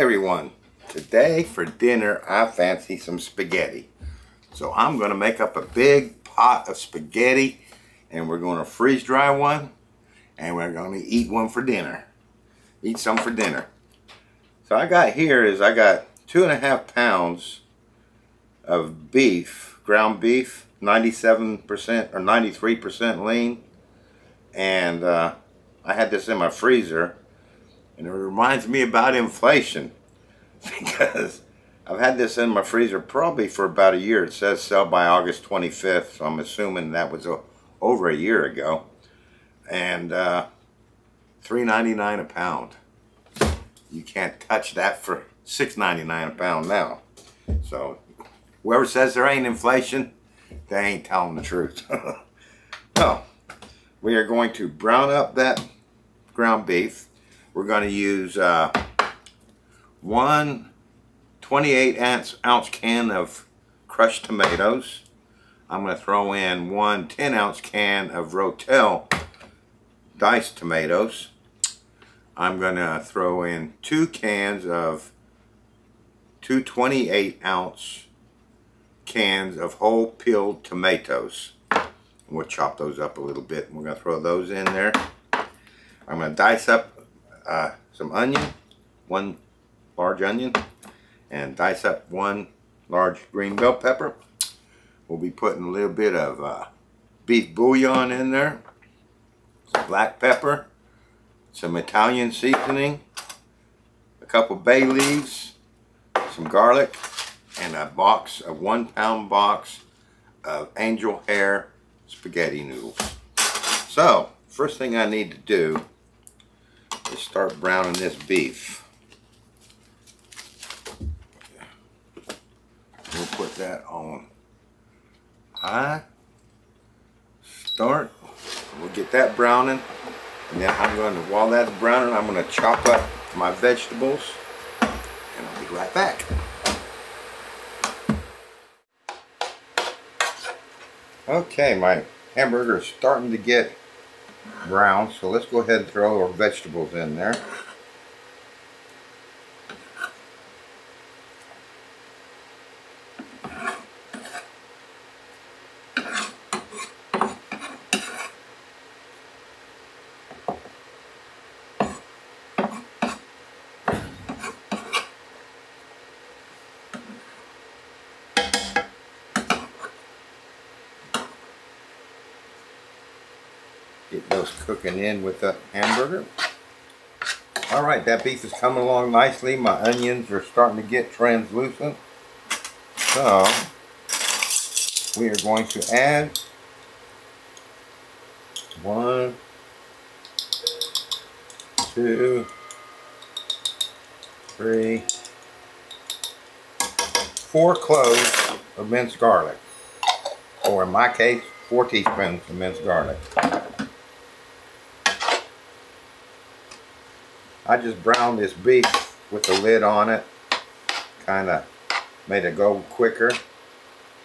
everyone. Today for dinner I fancy some spaghetti. So I'm going to make up a big pot of spaghetti and we're going to freeze dry one and we're going to eat one for dinner. Eat some for dinner. So I got 2.5 pounds of beef, ground beef, 97% or 93% lean, and I had this in my freezer, and it reminds me about inflation because I've had this in my freezer probably for about a year. It says sell by August 25th, so I'm assuming that was over a year ago, and $3.99 a pound. You can't touch that for $6.99 a pound now. So whoever says there ain't inflation, they ain't telling the truth. So we are going to brown up that ground beef. We're going to use one 28-ounce can of crushed tomatoes. I'm going to throw in one 10-ounce can of Rotel diced tomatoes. I'm going to throw in 2 cans of 28-ounce cans of whole peeled tomatoes. And we'll chop those up a little bit. We're going to throw those in there. I'm going to dice up some onion, 1 large onion, and dice up 1 large green bell pepper. We'll be putting a little bit of beef bouillon in there, some black pepper, some Italian seasoning, a couple bay leaves, some garlic, and a 1-pound box of angel hair spaghetti noodles. So, first thing I need to do is start browning this beef. We'll put that on high. Start. We'll get that browning. And then while that's browning, I'm going to chop up my vegetables. And I'll be right back. Okay, my hamburger is starting to get brown, so let's go ahead and throw our vegetables in there. Get those cooking in with the hamburger. Alright, that beef is coming along nicely. My onions are starting to get translucent. So, we are going to add 1, 2, 3, 4 cloves of minced garlic. Or in my case, 4 teaspoons of minced garlic. I just browned this beef with the lid on it, kind of made it go quicker.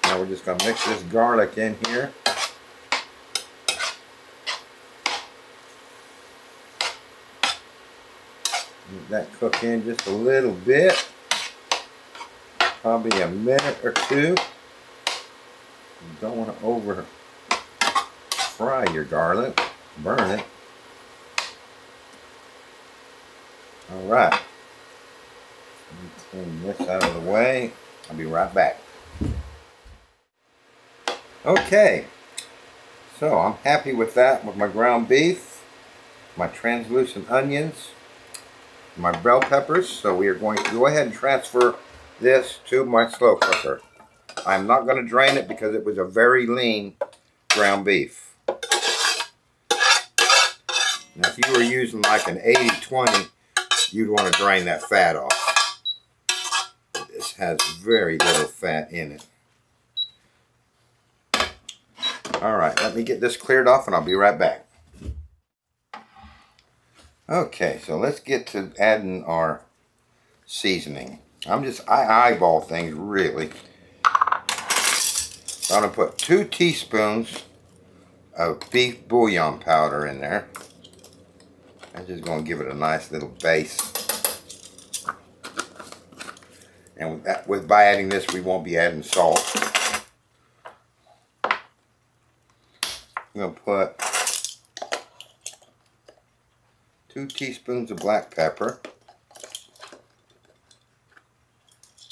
Now we're just going to mix this garlic in here. Let that cook in just a little bit, probably a minute or 2. You don't want to over fry your garlic, burn it. Alright, clean this out of the way. I'll be right back. Okay, so I'm happy with that, with my ground beef, my translucent onions, my bell peppers. So we are going to go ahead and transfer this to my slow cooker. I'm not going to drain it because it was a very lean ground beef. Now if you were using like an 80-20, you'd want to drain that fat off. This has very little fat in it. Alright, let me get this cleared off and I'll be right back. Okay, so let's get to adding our seasoning. I eyeball things really. So I'm going to put 2 teaspoons of beef bouillon powder in there. I'm just going to give it a nice little base. And by adding this, we won't be adding salt. I'm going to put 2 teaspoons of black pepper.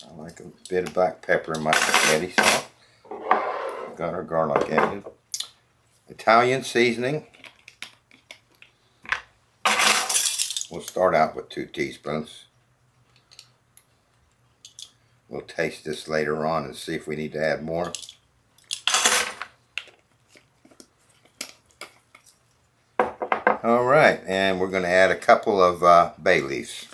I like a bit of black pepper in my spaghetti sauce. Got our garlic added. Italian seasoning. We'll start out with 2 teaspoons. We'll taste this later on and see if we need to add more. Alright, and we're going to add a couple of bay leaves.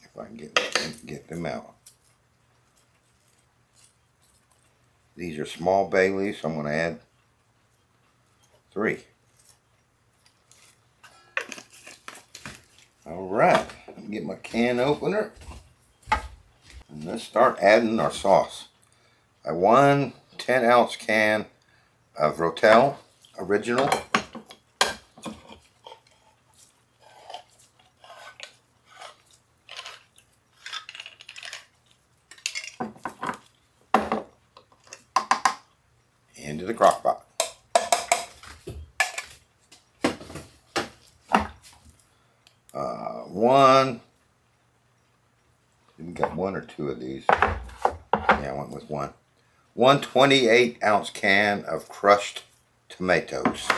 If I can get them out. These are small bay leaves, so I'm going to add 3. Alright, get my can opener. And let's start adding our sauce. I want 10-ounce can of Rotel Original. Into the crock pot. We got 1 or 2 of these. Yeah, I went with 1. 1 28-ounce can of crushed tomatoes.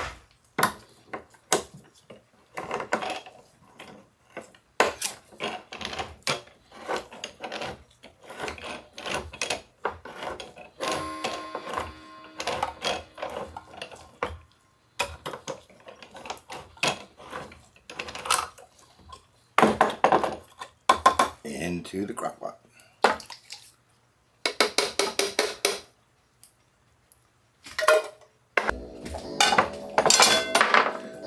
Into the crock pot.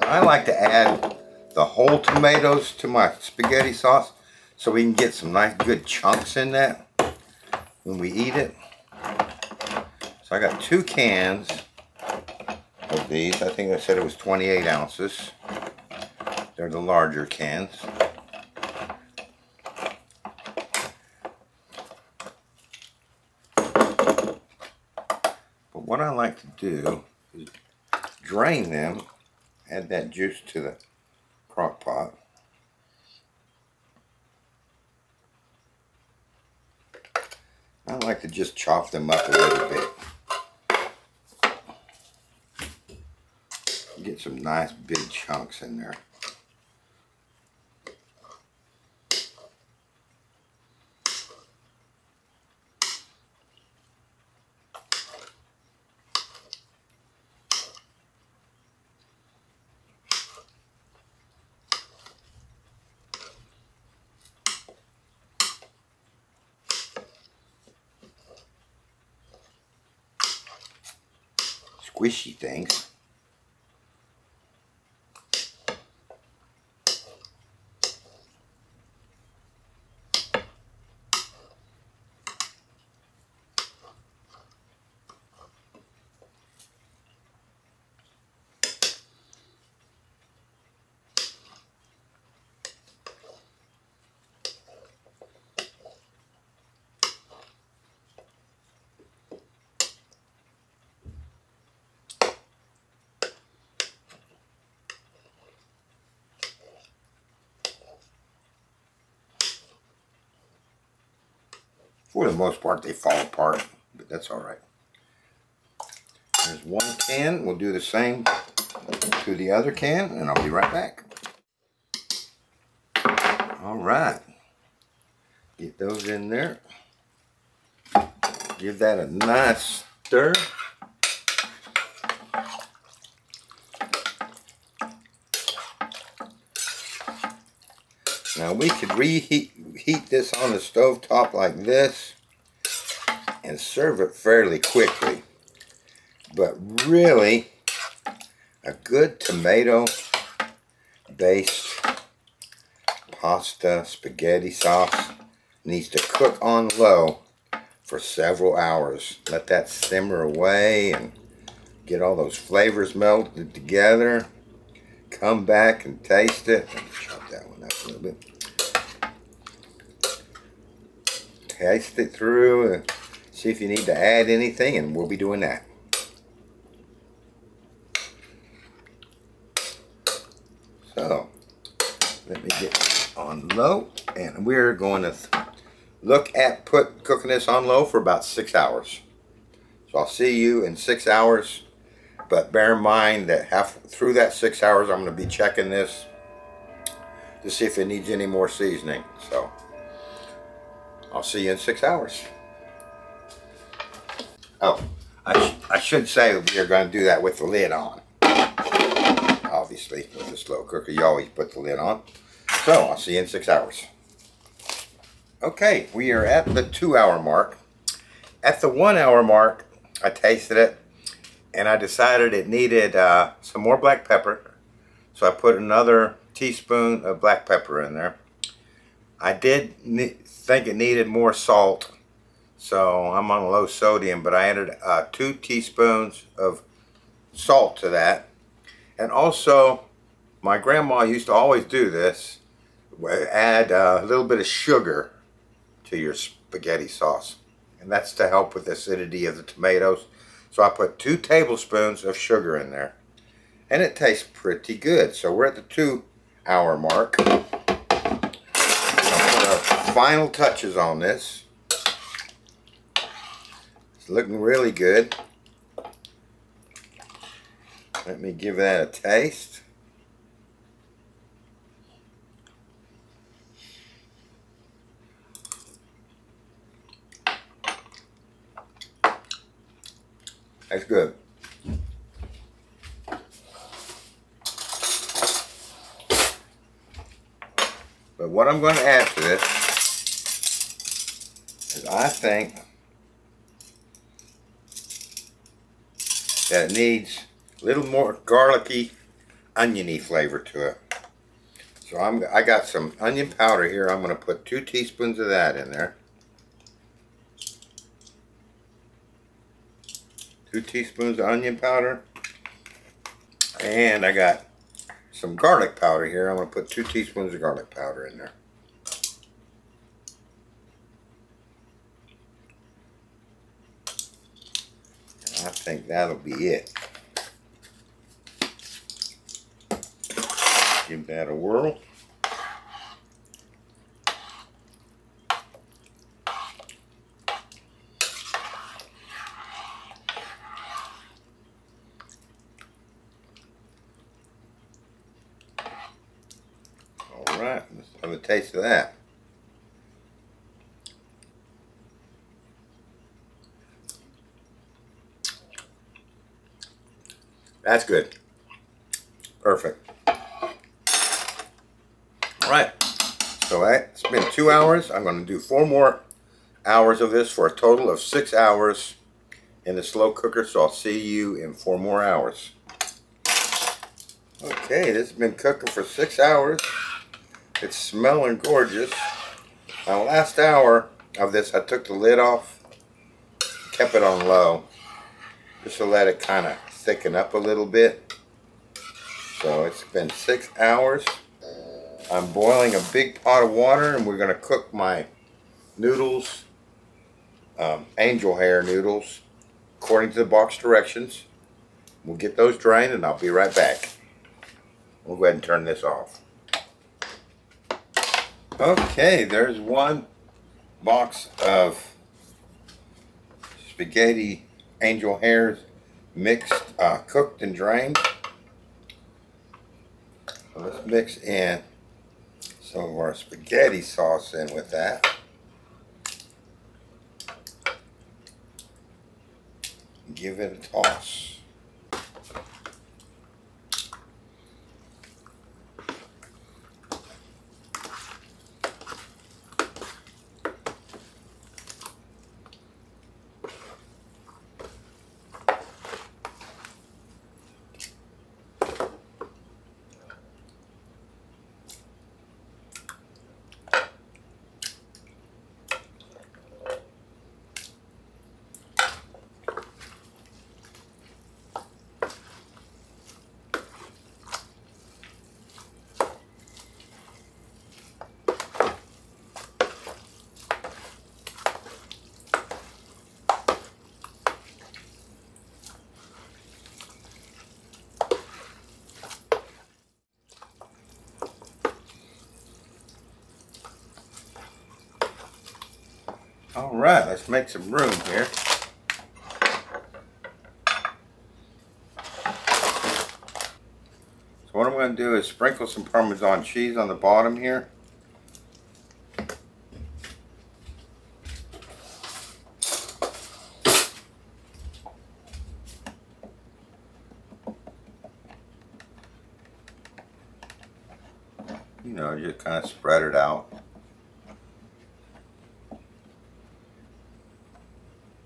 I like to add the whole tomatoes to my spaghetti sauce so we can get some nice good chunks in that when we eat it. So I got 2 cans of these. I think I said it was 28 ounces. They're the larger cans. But what I like to do is drain them, add that juice to the crock pot. I like to just chop them up a little bit. Get some nice big chunks in there. Squishy things. For the most part, they fall apart, but that's all right. There's 1 can. We'll do the same to the other can, and I'll be right back. All right. Get those in there. Give that a nice stir. Now we could heat this on the stove top like this and serve it fairly quickly. But really, a good tomato based pasta spaghetti sauce needs to cook on low for several hours. Let that simmer away and get all those flavors melted together. come back and taste it. Let me chop that one up a little bit. Taste it through and see if you need to add anything, and we'll be doing that. So let me get on low, and we're going to look at cooking this on low for about 6 hours. So I'll see you in 6 hours, but bear in mind that through that 6 hours I'm going to be checking this to see if it needs any more seasoning. So I'll see you in 6 hours. Oh, I should say we are going to do that with the lid on. Obviously, with the slow cooker, you always put the lid on. So I'll see you in 6 hours. Okay, we are at the 2 hour mark. At the 1 hour mark, I tasted it and I decided it needed some more black pepper. So I put another teaspoon of black pepper in there. I did think it needed more salt, so I'm on low sodium, but I added 2 teaspoons of salt to that. And also, my grandma used to always do this, add a little bit of sugar to your spaghetti sauce. And that's to help with the acidity of the tomatoes. So I put 2 tablespoons of sugar in there. And it tastes pretty good. So we're at the 2 hour mark. I'll put our final touches on this. It's looking really good. Let me give that a taste. That's good. But what I'm going to add to this is I think that it needs a little more garlicky, oniony flavor to it. So I got some onion powder here. I'm going to put 2 teaspoons of that in there. 2 teaspoons of onion powder. And I got some garlic powder here. I'm going to put 2 teaspoons of garlic powder in there. And I think that'll be it. Give that a whirl. Alright, let's have a taste of that. That's good. Perfect. Alright, so it's been 2 hours. I'm going to do 4 more hours of this for a total of 6 hours in the slow cooker. So I'll see you in 4 more hours. Okay, this has been cooking for 6 hours. It's smelling gorgeous. Now, last hour of this, I took the lid off, kept it on low, just to let it kind of thicken up a little bit. So it's been 6 hours. I'm boiling a big pot of water, and we're going to cook my noodles, angel hair noodles, according to the box directions. We'll get those drained, and I'll be right back. We'll go ahead and turn this off. Okay, there's 1 box of spaghetti angel hairs mixed, cooked and drained. So let's mix in some of our spaghetti sauce in with that. Give it a toss. All right, let's make some room here. So what I'm going to do is sprinkle some Parmesan cheese on the bottom here. You know, just kind of spread it out.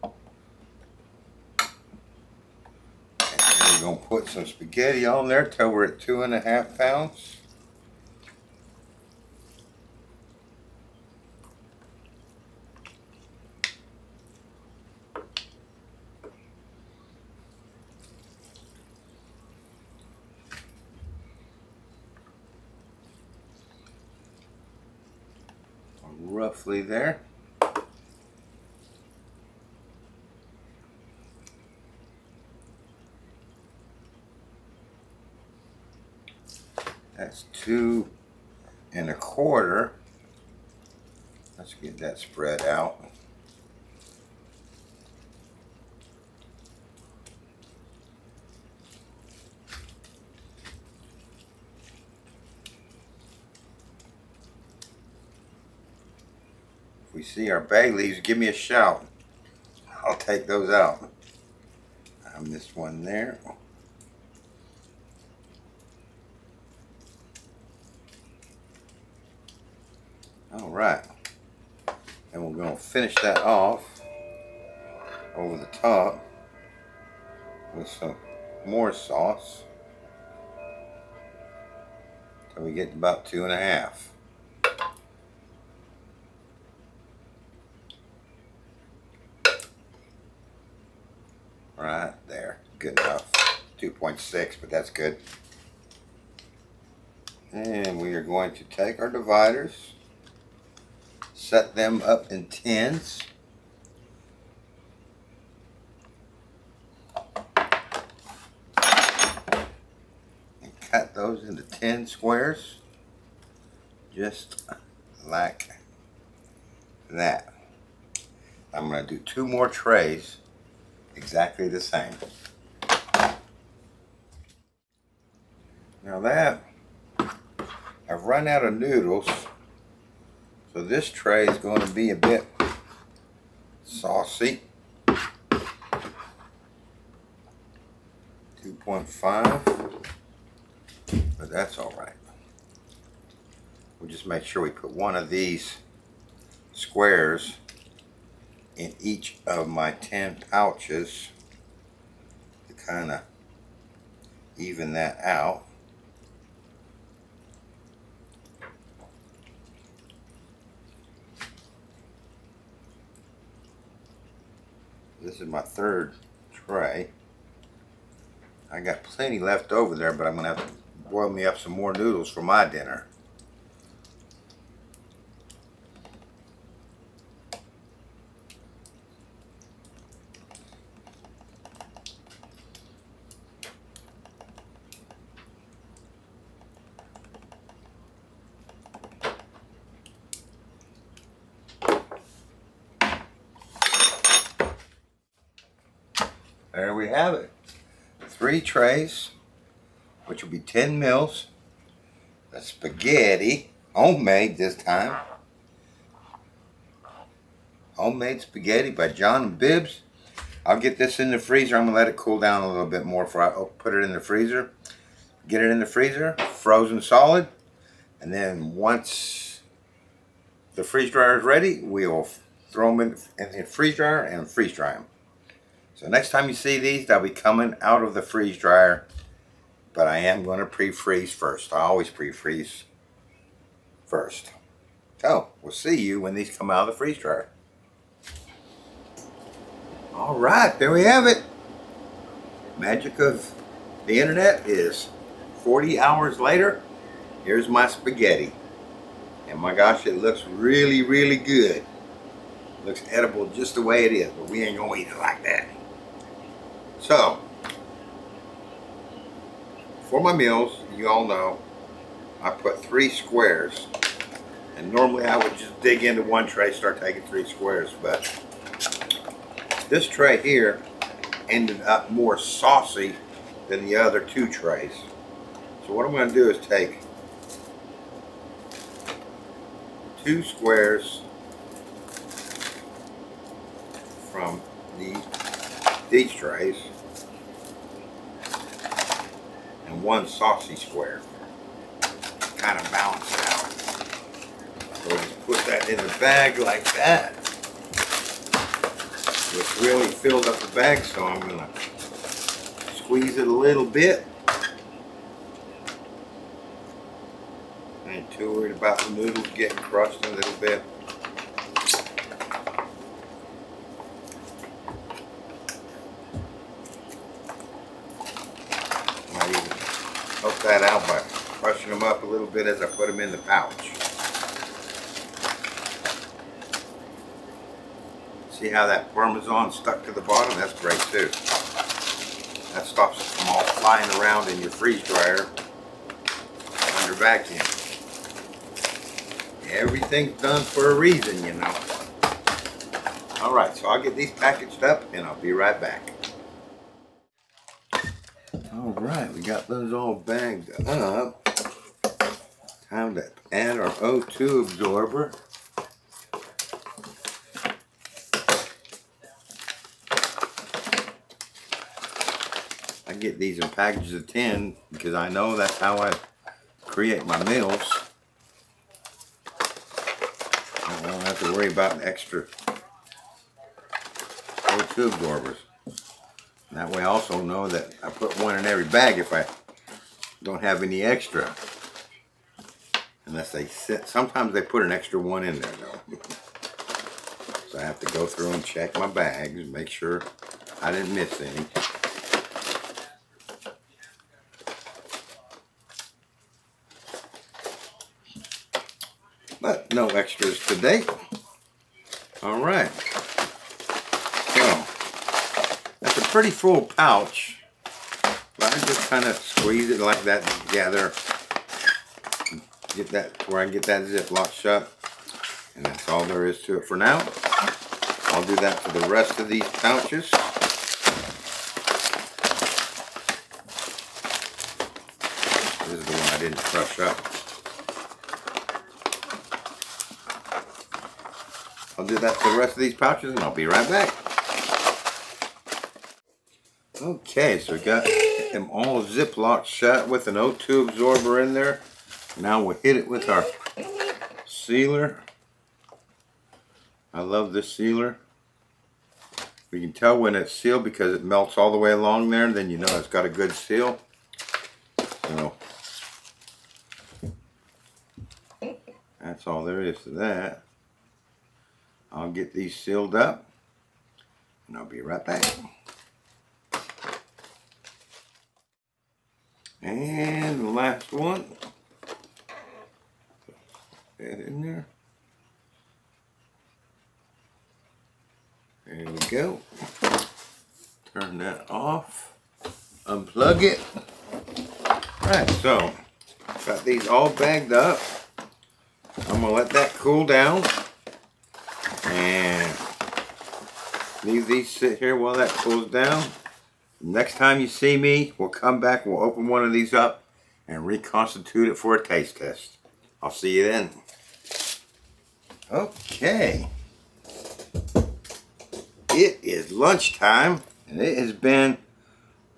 And we're going to put some spaghetti on there till we're at 2.5 pounds. Roughly there. That's 2.25. Let's get that spread out. If we see our bay leaves, give me a shout. I'll take those out. I missed one there. All right, and we're going to finish that off over the top with some more sauce till we get to about 2.5. Right there, good enough. 2.6, but that's good. And we are going to take our dividers, set them up in tins. And cut those into 10 squares, just like that. I'm going to do 2 more trays, exactly the same. Now that I've run out of noodles, so this tray is going to be a bit saucy. 2.5, but that's all right. We'll just make sure we put one of these squares in each of my 10 pouches to kind of even that out. This is my 3rd tray. I got plenty left over there, but I'm going to have to boil me up some more noodles for my dinner. There we have it. 3 trays, which will be 10 meals. The spaghetti, homemade this time. Homemade spaghetti by John and Bibbs. I'll get this in the freezer. I'm going to let it cool down a little bit more before I put it in the freezer. Get it in the freezer, frozen solid. And then once the freeze dryer is ready, we'll throw them in the freeze dryer and freeze dry them. So next time you see these, they'll be coming out of the freeze dryer, but I am going to pre-freeze first. I always pre-freeze first. So we'll see you when these come out of the freeze dryer. All right, there we have it. Magic of the internet is 40 hours later. Here's my spaghetti. And my gosh, it looks really, really good. It looks edible just the way it is, but we ain't going to eat it like that. So, for my meals, you all know, I put 3 squares And normally I would just dig into one tray, start taking 3 squares, but this tray here ended up more saucy than the other 2 trays. So what I'm going to do is take 2 squares from these trays and 1 saucy square, kind of balance it out. So just put that in the bag like that. It's really filled up the bag, so I'm going to squeeze it a little bit. I ain't too worried about the noodles getting crushed a little bit. I even help that out by crushing them up a little bit as I put them in the pouch. See how that Parmesan stuck to the bottom? That's great too. That stops it from all flying around in your freeze dryer under vacuum. Everything's done for a reason, you know. Alright, so I'll get these packaged up and I'll be right back. Alright, we got those all bagged up. Time to add our O2 absorber. I get these in packages of 10 because I know that's how I create my meals. I don't have to worry about extra O2 absorbers. And that way I also know that I put 1 in every bag if I don't have any extra. Unless they sit, sometimes they put an extra 1 in there though. So I have to go through and check my bags and make sure I didn't miss any. But no extras today. Alright. So, that's a pretty full pouch. But I just kind of squeeze it like that together. Get that where I get that Ziploc shut. And that's all there is to it for now. I'll do that for the rest of these pouches. This is the one I didn't crush up. I'll do that for the rest of these pouches and I'll be right back. Okay, so we got them all Ziploc shut with an O2 absorber in there. Now we'll hit it with our sealer. I love this sealer. We can tell when it's sealed because it melts all the way along there, and then you know it's got a good seal. So that's all there is to that. I'll get these sealed up and I'll be right back. And the last one. Put that in there. There we go. Turn that off. Unplug it. Alright, so got these all bagged up. I'm gonna let that cool down and leave these sit here while that cools down. Next time you see me, we'll come back, we'll open one of these up and reconstitute it for a taste test. I'll see you then. Okay. It is lunchtime, and it has been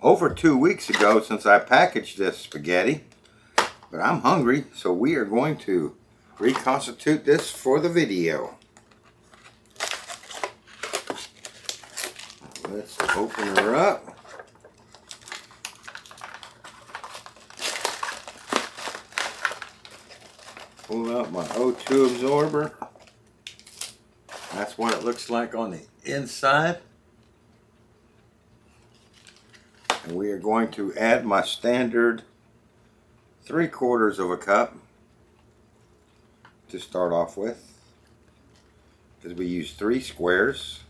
over 2 weeks ago since I packaged this spaghetti. But I'm hungry, so we are going to reconstitute this for the video. Let's open her up. Pull out my O2 absorber. That's what it looks like on the inside. And we are going to add my standard 3/4 of a cup to start off with, because we use 3 squares.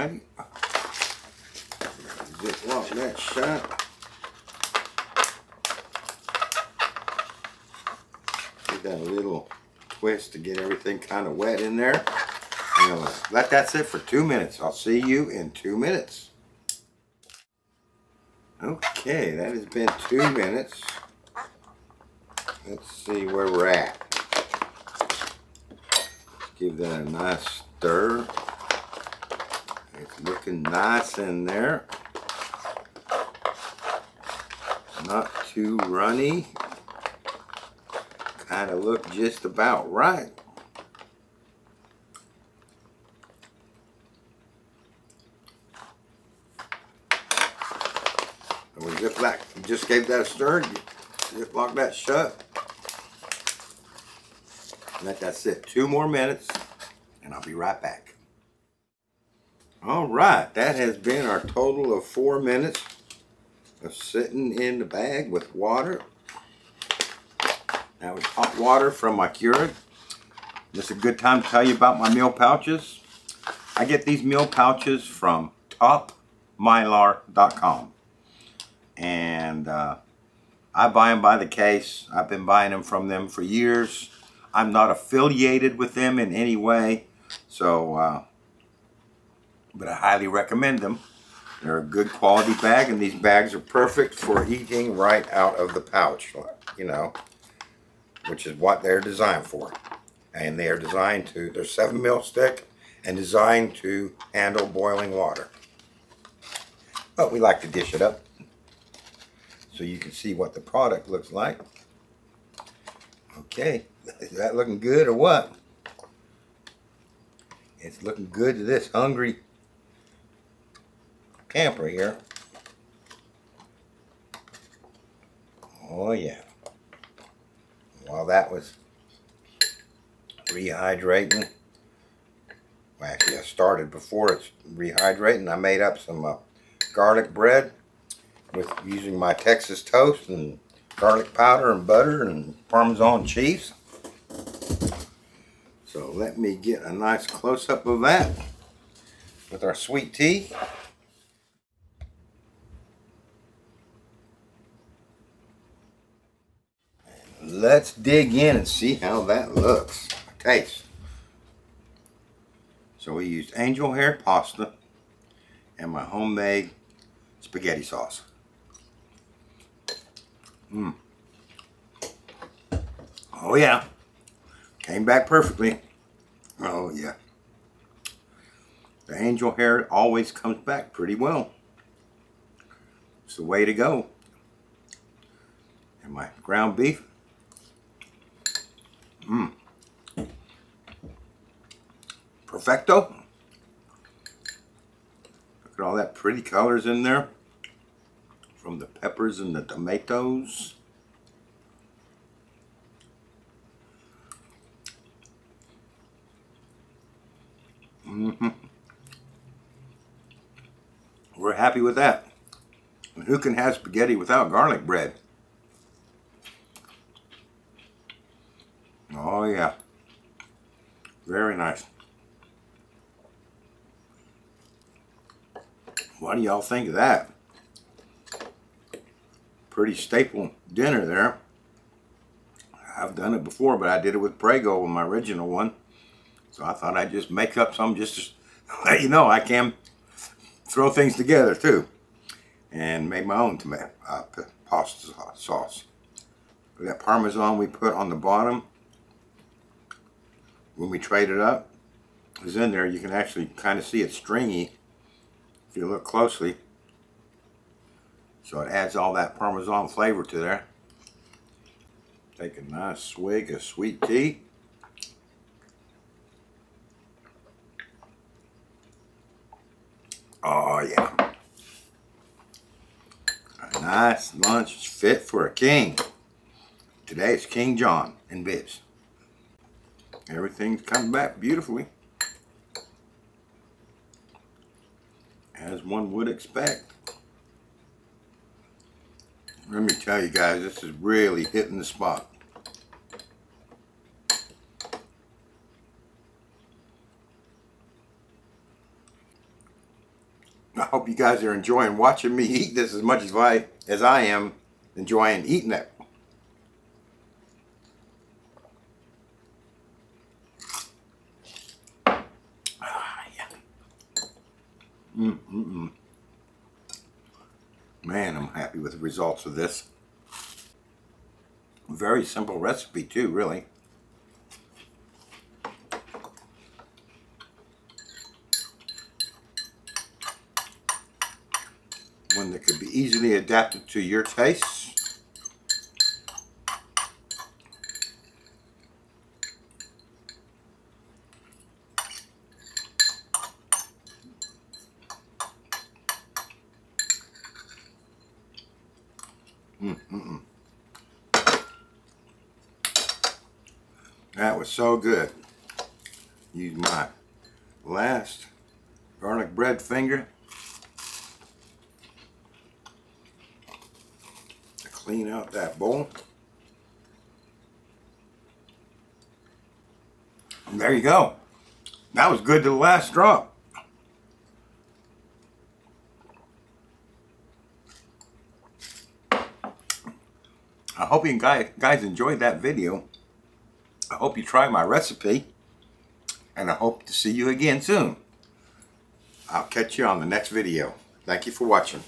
Alrighty. Ziplock that shut. Give that a little twist to get everything kind of wet in there. And let that sit for 2 minutes. I'll see you in 2 minutes. Okay, that has been 2 minutes. Let's see where we're at. Give that a nice stir. It's looking nice in there. Not too runny. Kind of look just about right. And we just gave that a stir. Ziplock that shut. Let that sit 2 more minutes, and I'll be right back. All right, that has been our total of 4 minutes of sitting in the bag with water. That was hot water from my Keurig. This is a good time to tell you about my meal pouches. I get these meal pouches from topmylar.com. And I buy them by the case. I've been buying them from them for years. I'm not affiliated with them in any way, so but I highly recommend them. They're a good quality bag, and these bags are perfect for eating right out of the pouch, you know, which is what they're designed for. And they are designed to, they're 7 mil thick and designed to handle boiling water. But we like to dish it up so you can see what the product looks like. Okay, is that looking good or what? It's looking good to this hungry camper here. Oh yeah. While that was rehydrating, well, actually I started before it's rehydrating. I made up some garlic bread with using my Texas toast and garlic powder and butter and Parmesan cheese. So let me get a nice close-up of that with our sweet tea. And let's dig in and see how that looks. Taste. So we used angel hair pasta and my homemade spaghetti sauce. Oh yeah, came back perfectly. Oh yeah, the angel hair always comes back pretty well. It's the way to go. And my ground beef. Perfecto. Look at all that pretty colors in there from the peppers and the tomatoes. We're happy with that. And who can have spaghetti without garlic bread? Oh yeah, very nice. What do y'all think of that? Pretty staple dinner there. I've done it before, but I did it with Prego in my original one. So I thought I'd just make up some just to let you know I can throw things together too. And made my own tomato pasta sauce. That Parmesan we put on the bottom when we trade it up is in there. You can actually kind of see it stringy if you look closely. So it adds all that Parmesan flavor to there. Take a nice swig of sweet tea. Oh yeah. A nice lunch fit for a king. Today it's King John and bits. Everything's coming back beautifully, as one would expect. Let me tell you guys, this is really hitting the spot. I hope you guys are enjoying watching me eat this as much as I am enjoying eating it. Man, I'm happy with the results of this. Very simple recipe too, really. One that could be easily adapted to your tastes. That was so good. Use my last garlic bread finger to clean out that bowl. And there you go. That was good to the last drop. I hope you guys enjoyed that video. I hope you try my recipe, and I hope to see you again soon. I'll catch you on the next video. Thank you for watching.